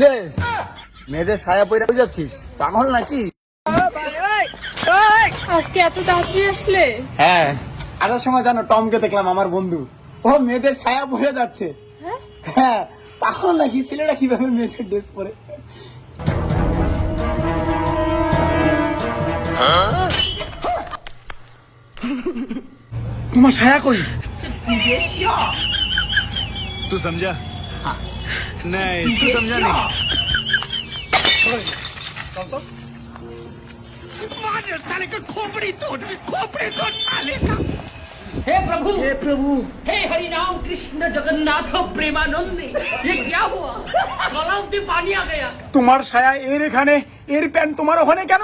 রে মেয়েদের ছায়া পরে যাচ্ছিস, পাগল নাকি? আজকে এত তাড়াতাড়ি আসলে? হ্যাঁ, আসার সময় জানো টমকে দেখলাম, আমার বন্ধু, ও মেয়েদের ছায়া পরে যাচ্ছে। হ্যাঁ, পাগল নাকি? ছেলেরা কিভাবে মেয়েদের ড্রেস পরে? তোমার ছায়া কই? तू समझा? नहीं, तू समझा नहीं। हे प्रभु हे हरि राम कृष्ण जगन्नाथ प्रेमानंद, ये क्या हुआ? गलाव में पानी आ गया। তোমার ছায়া এর এখানে, এর প্যান্ট তোমার ওখানে কেন?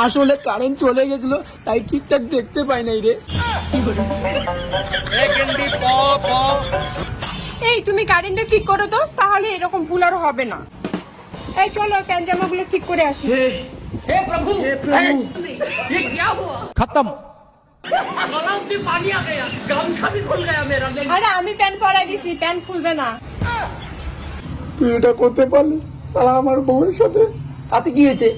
আসলে কারেন্ট চলে গেছিল, তাই ঠিকঠাক দেখতে পাই নাই রে। এই তুমি কারেন্টটা ঠিক করো তো, তাহলে এরকম ভুল আর হবে না। এই চলো প্যান্ট জামাগুলো ঠিক করে আসি। हे प्रभु ये क्या हुआ? खत्म। गलाव में पानी आ गया, गामछा भी खुल गया मेरा। আরে আমি প্যান্ট পরাই দিছি, প্যান্ট খুলবে না। তুই এটা করতে পারলি সালা আমার বউয়ের সাথে? তাতে কি হয়েছে?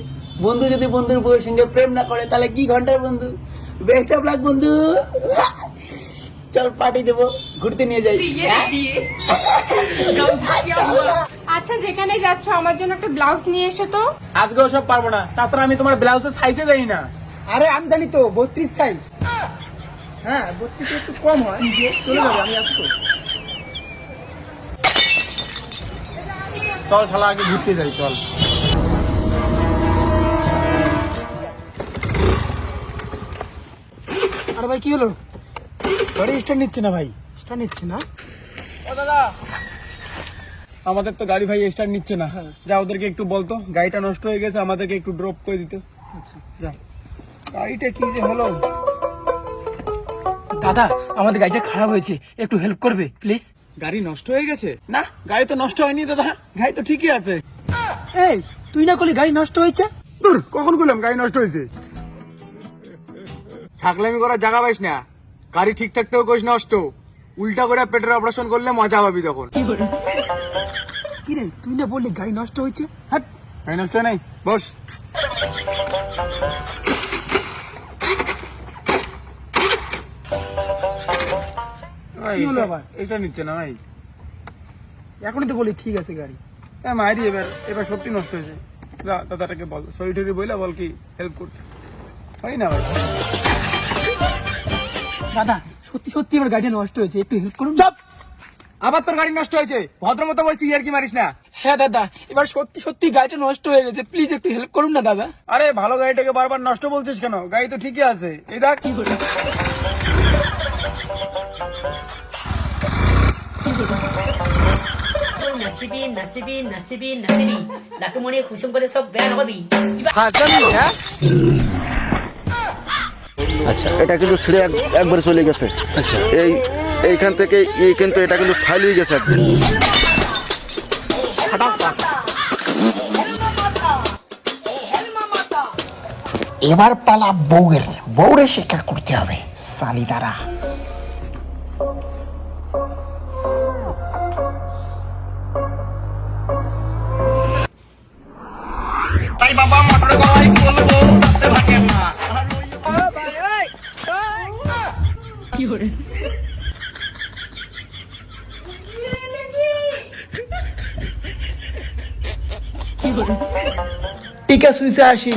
বন্ধু যদি বন্ধুর বউয়ের সঙ্গে প্রেম না করে তাহলে কি ঘন্টার বন্ধু? বেস্ট অফ লাক বন্ধু। চল পার্টি দেবো, ঘুরতে নিয়ে যাই। गामछा क्या हुआ? আচ্ছা যেখানে যাচ্ছ আমার জন্য একটা ব্লাউজ নিয়ে এসো তো। আজকে ওসব পারবো না, তাছাড়া আমি তোমার ব্লাউজের সাইজে যাই না। আরে আমি জানি তো 32 সাইজ। হ্যাঁ 32 একটু কম হয়, চলে যাবে, আমি আসবো। চল শালা আগে ঘুরতে যাই, চল। আরে ভাই কি হলো? গাড়ি স্টার্ট নিচ্ছে না ভাই, স্টার্ট নিচ্ছে না। ও দাদা, আমাদের তো গাড়ি ভাই স্টার্ট নিচ্ছে না। যা ওদেরকে একটু বলতো গাড়িটা নষ্ট হয়ে গেছে, আমাদেরকে একটু ড্রপ করে দিতে। যা, গাড়িটা কি যে হলো? দাদা আমাদের গাড়িটা খারাপ হয়েছে, একটু হেল্প করবে প্লিজ? গাড়ি নষ্ট হয়ে গেছে? না, গাড়ি তো নষ্ট হয়নি দাদা, গাড়ি তো ঠিকই আছে। এই তুই না করলি গাড়ি নষ্ট হয়েছে? দূর, কখন বললাম গাড়ি নষ্ট হয়েছে? ছাগলামি করার জায়গা পাইস না, গাড়ি ঠিক থাকতেও কোষ নষ্ট। উল্টা করে পেটের অপারেশন করলে মজা পাবি তখন। কি রে তুই না বললি গাড়ি নষ্ট হয়েছে? হাট, গাড়ি নষ্ট হয় নাই, বস। কি হলো আবার? এটা নিচ্ছে না ভাই। এখনই তো বলি ঠিক আছে গাড়ি। হ্যাঁ মারি, এবার এবার সত্যি নষ্ট হয়েছে। দাদাটাকে বল, সরি টরি বইলা বল কি হেল্প করতে হয় না ভাই। দাদা সত্যি সত্যি আমার গাড়িটা নষ্ট হয়েছে, একটু হেল্প করুন। চুপ! আবার তোর গাড়ি নষ্ট হয়েছে? ভদ্রমতো বলছি, ইয়ার কি মারিস না। হ্যাঁ দাদা, এবার সত্যি সত্যি গাড়িটা নষ্ট হয়ে গেছে, প্লিজ একটু হেল্প করুন না দাদা। আরে ভালো গাড়িটাকে বারবার নষ্ট বলছিস কেন? গাড়ি তো ঠিকই আছে, এই দেখ। নসিবি নসিবি নসিবি নসিবি লাটুমণি খুশম করে সব বের হবি। হ্যাঁ আচ্ছা, এটা কিন্তু ছিঁড়ে একবারে চলে গেছে। আচ্ছা, এইখান থেকে এই কিন্তু এটা কিন্তু ফাইল হয়ে গেছে একদিন। এবার পালা বউরে শিক্ষা করতে হবে সালি দ্বারা। তাই বাবা মোটর গলায় বলবো তাতে ভাঙেন না। কি করে? টিকা সুইচে আসি।